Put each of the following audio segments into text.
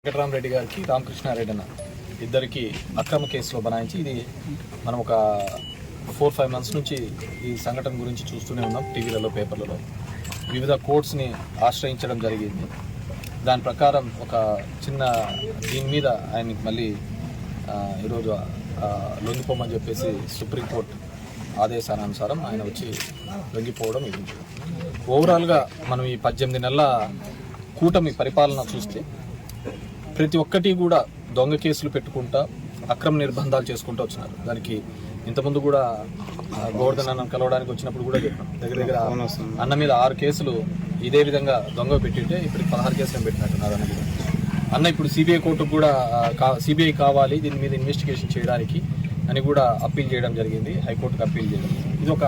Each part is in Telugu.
వెంకటరామరెడ్డి గారికి రామకృష్ణారెడ్డి అన్న ఇద్దరికి అక్రమ కేసులో బనాయించి ఇది మనం ఒక 4-5 months నుంచి ఈ సంఘటన గురించి చూస్తూనే ఉన్నాం. టీవీలలో, పేపర్లలో వివిధ కోర్ట్స్ని ఆశ్రయించడం జరిగింది. దాని ప్రకారం ఒక చిన్న దీని మీద ఆయనకి మళ్ళీ ఈరోజు లొంగిపోమని చెప్పేసి సుప్రీంకోర్టు ఆదేశానుసారం ఆయన వచ్చి లొంగిపోవడం ఇది. ఓవరాల్గా మనం ఈ 18 నెలల కూటమి పరిపాలన చూస్తే ప్రతి ఒక్కటి కూడా దొంగ కేసులు పెట్టుకుంటా అక్రమ నిర్బంధాలు చేసుకుంటూ వచ్చినారు. దానికి ఇంతకుముందు కూడా గోవర్ధన్ అన్న కలవడానికి వచ్చినప్పుడు కూడా చెప్పాం, దగ్గర అన్న మీద 6 కేసులు ఇదే విధంగా దొంగ పెట్టింటే ఇప్పుడు 16 కేసులు పెట్టినట్టున్నారు అన్న మీద. అన్న ఇప్పుడు సిబిఐ కోర్టుకు కూడా సిబిఐ కావాలి దీని మీద ఇన్వెస్టిగేషన్ చేయడానికి అని కూడా అప్పీల్ చేయడం జరిగింది, హైకోర్టుకు అప్పీల్ చేయడం. ఇది ఒక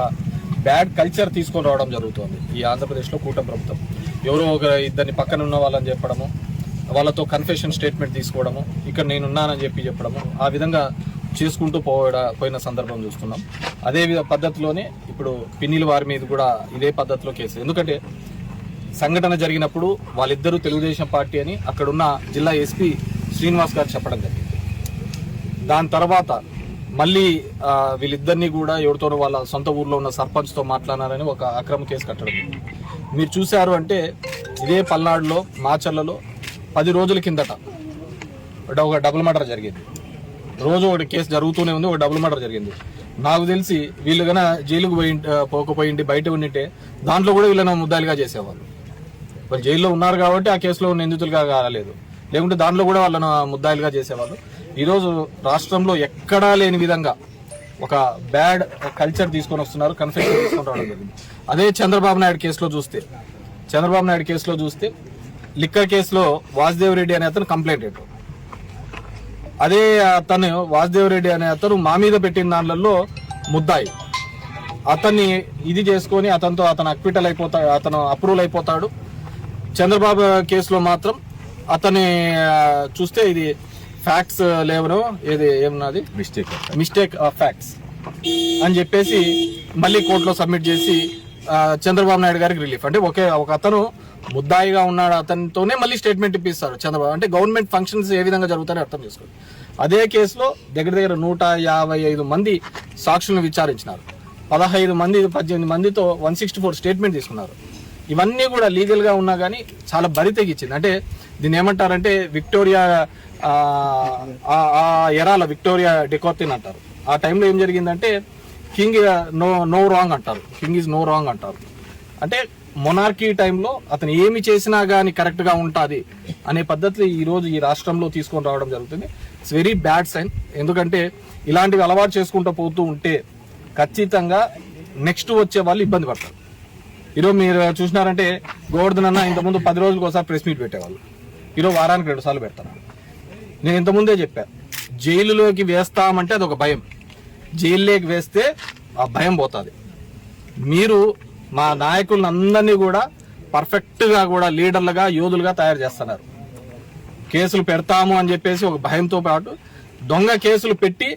బ్యాడ్ కల్చర్ తీసుకొని రావడం జరుగుతుంది ఈ ఆంధ్రప్రదేశ్లో కూటమి ప్రభుత్వం. ఎవరో ఒక ఇద్దరిని పక్కన ఉన్న వాళ్ళని చెప్పడము, వాళ్ళతో కన్ఫెషన్ స్టేట్మెంట్ తీసుకోవడము, ఇక్కడ నేనున్నానని చెప్పడము, ఆ విధంగా చేసుకుంటూ పోయిన సందర్భం చూస్తున్నాం. అదే పద్ధతిలోనే ఇప్పుడు పిన్నిల వారి మీద కూడా ఇదే పద్ధతిలో కేసు. ఎందుకంటే సంఘటన జరిగినప్పుడు వాళ్ళిద్దరూ తెలుగుదేశం పార్టీ అని అక్కడున్న జిల్లా ఎస్పీ శ్రీనివాస్ గారు చెప్పడం జరిగింది. దాని తర్వాత మళ్ళీ వీళ్ళిద్దరినీ కూడా ఎవరితోనో వాళ్ళ సొంత ఊర్లో ఉన్న సర్పంచ్తో మాట్లాడారని ఒక అక్రమ కేసు కట్టడం. మీరు చూశారు అంటే ఇదే పల్నాడులో మాచర్లలో 10 రోజుల కిందట ఒక డబుల్ మర్డర్ జరిగింది. రోజు ఒకటి కేసు జరుగుతూనే ఉంది, ఒక డబుల్ మర్డర్ జరిగింది. నాకు తెలిసి వీళ్ళు కన్నా జైలుకు పోకపోయింది బయట ఉండింటే దాంట్లో కూడా వీళ్ళని ముద్దాయిలుగా చేసేవాళ్ళు. వాళ్ళు జైల్లో ఉన్నారు కాబట్టి ఆ కేసులో నిందితులుగా కాలేదు, లేకుంటే దాంట్లో కూడా వాళ్ళను ముద్దాయిలుగా చేసేవాళ్ళు. ఈరోజు రాష్ట్రంలో ఎక్కడా లేని విధంగా ఒక బ్యాడ్ కల్చర్ తీసుకొని వస్తున్నారు, కన్ఫెషన్ తీసుకొని రావడం జరిగింది. అదే చంద్రబాబు నాయుడు కేసులో చూస్తే లిక్కర్ కేసులో వాసుదేవ్ రెడ్డి అనే అతను కంప్లైంట్ పెట్టాడు. అదే అతను వాసుదేవ్ రెడ్డి అనే అతను మా మీద పెట్టిన దాంట్లో ముద్దాయి. అతన్ని ఇది చేసుకొని అతను అప్రూవల్ అయిపోతాడు. చంద్రబాబు కేసులో మాత్రం అతని చూస్తే ఇది ఫ్యాక్ట్స్ లేవను, ఏమన్నది మిస్టేక్ ఆఫ్ ఫ్యాక్ట్స్ అని చెప్పేసి మళ్ళీ కోర్టులో సబ్మిట్ చేసి చంద్రబాబు నాయుడు గారికి రిలీఫ్. అంటే ఒక అతను ముద్దాయిగా ఉన్నాడు, అతనితోనే మళ్ళీ స్టేట్మెంట్ ఇప్పిస్తారు చంద్రబాబు. అంటే గవర్నమెంట్ ఫంక్షన్స్ ఏ విధంగా జరుగుతాయని అర్థం చేసుకోండి. అదే కేసులో దగ్గర 155 మంది సాక్షులను విచారించినారు. 18 మందితో 164 స్టేట్మెంట్ తీసుకున్నారు. ఇవన్నీ కూడా లీగల్గా ఉన్నా కానీ చాలా బరి తెగించింది. అంటే దీన్ని ఏమంటారంటే విక్టోరియా ఎరాల విక్టోరియా డెకోర్తిన్ అంటారు. ఆ టైంలో ఏం జరిగిందంటే కింగ్ నో రాంగ్ అంటారు, కింగ్ ఈజ్ నో రాంగ్ అంటారు. అంటే మొనార్కీ టైంలో అతను ఏమి చేసినా కానీ కరెక్ట్గా ఉంటుంది అనే పద్ధతి ఈరోజు ఈ రాష్ట్రంలో తీసుకొని రావడం జరుగుతుంది. It's very bad sign. ఎందుకంటే ఇలాంటివి అలవాటు చేసుకుంటూ పోతూ ఉంటే ఖచ్చితంగా నెక్స్ట్ వచ్చే వాళ్ళు ఇబ్బంది పడతారు. ఈరోజు మీరు చూసినారంటే గోవర్ధన్ అన్న ఇంతకుముందు 10 రోజులకు ఒకసారి ప్రెస్ మీట్ పెట్టేవాళ్ళు, ఈరోజు వారానికి 2 సార్లు పెడతారు. నేను ఇంతకుముందే చెప్పాను, జైలులోకి వేస్తామంటే అదొక భయం, జైల్లోకి వేస్తే ఆ భయం పోతుంది. మీరు మా నాయకులందరినీ కూడా పర్ఫెక్ట్గా కూడా లీడర్లుగా యోధులుగా తయారు చేస్తున్నారు. కేసులు పెడతాము అని చెప్పేసి ఒక భయంతో పాటు దొంగ కేసులు పెట్టి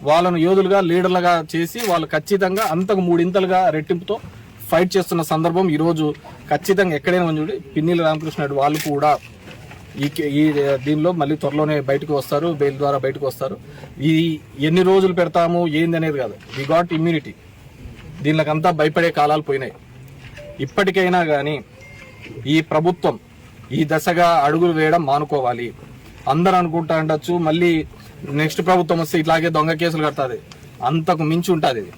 వాళ్ళను యోధులుగా లీడర్లుగా చేసి వాళ్ళు ఖచ్చితంగా అంతకు 3 ఇంతలుగా రెట్టింపుతో ఫైట్ చేస్తున్న సందర్భం ఈరోజు ఖచ్చితంగా ఎక్కడైనా చూడండి. పిన్నిల రామకృష్ణారెడ్డి వాళ్ళు కూడా ఈ దీనిలో మళ్ళీ త్వరలోనే బయటకు వస్తారు, బెయిల్ ద్వారా బయటకు వస్తారు. ఈ ఎన్ని రోజులు పెడతాము ఏంది అనేది కాదు, వి గాట్ ఇమ్యూనిటీ. దీనికంతా భయపడే కాలాలు పోయినాయి. ఇప్పటికైనా కానీ ఈ ప్రభుత్వం ఈ దశగా అడుగులు వేయడం మానుకోవాలి. అందరూ అనుకుంటా ఉండొచ్చు మళ్ళీ నెక్స్ట్ ప్రభుత్వం వస్తే ఇట్లాగే దొంగ కేసులు కడుతుంది, అంతకు మించి ఉంటుంది. ఇది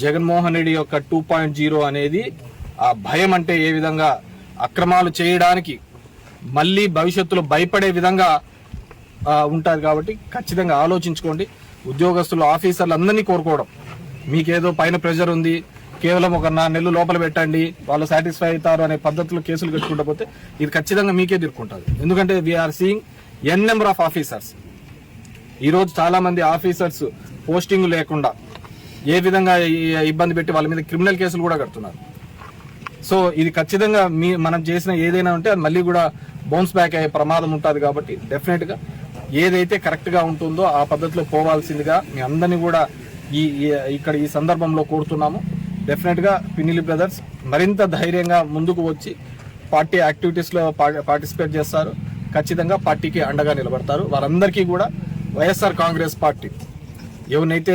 జగన్మోహన్ రెడ్డి యొక్క 2.0 అనేది ఆ భయం అంటే ఏ విధంగా అక్రమాలు చేయడానికి మళ్ళీ భవిష్యత్తులో భయపడే విధంగా ఉంటుంది. కాబట్టి ఖచ్చితంగా ఆలోచించుకోండి. ఉద్యోగస్తులు, ఆఫీసర్లు అందరినీ కోరుకోవడం, మీకేదో పైన ప్రెషర్ ఉంది, కేవలం ఒక 4 నెలలు లోపల పెట్టండి వాళ్ళు సాటిస్ఫై అవుతారు అనే పద్ధతిలో కేసులు కట్టుకుంటూ పోతే ఇది ఖచ్చితంగా మీకే తిరుక్కుంటుంది. ఎందుకంటే we're seeing n number of officers. ఈరోజు చాలా మంది ఆఫీసర్స్ పోస్టింగ్ లేకుండా ఏ విధంగా ఇబ్బంది పెట్టి వాళ్ళ మీద క్రిమినల్ కేసులు కూడా కడుతున్నారు. సో ఇది ఖచ్చితంగా మనం చేసిన ఏదైనా ఉంటే అది మళ్ళీ కూడా బౌన్స్ బ్యాక్ అయ్యే ప్రమాదం ఉంటుంది. కాబట్టి డెఫినెట్ గా ఏదైతే కరెక్ట్ గా ఉంటుందో ఆ పద్ధతిలో పోవాల్సిందిగా మీ అందరినీ కూడా ఇక్కడ ఈ సందర్భంలో కోరుతున్నాము. డెఫినెట్ గా పిన్నిలి బ్రదర్స్ మరింత ధైర్యంగా ముందుకు వచ్చి పార్టీ యాక్టివిటీస్ లో పార్టిసిపేట్ చేస్తారు. ఖచ్చితంగా పార్టీకి అండగా నిలబడతారు. వారందరికీ కూడా వైఎస్ఆర్ కాంగ్రెస్ పార్టీ ఎవరినైతే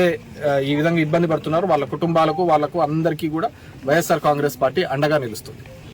ఈ విధంగా ఇబ్బంది పడుతున్నారో వాళ్ళ కుటుంబాలకు వాళ్ళకు అందరికీ కూడా వైఎస్ఆర్ కాంగ్రెస్ పార్టీ అండగా నిలుస్తుంది.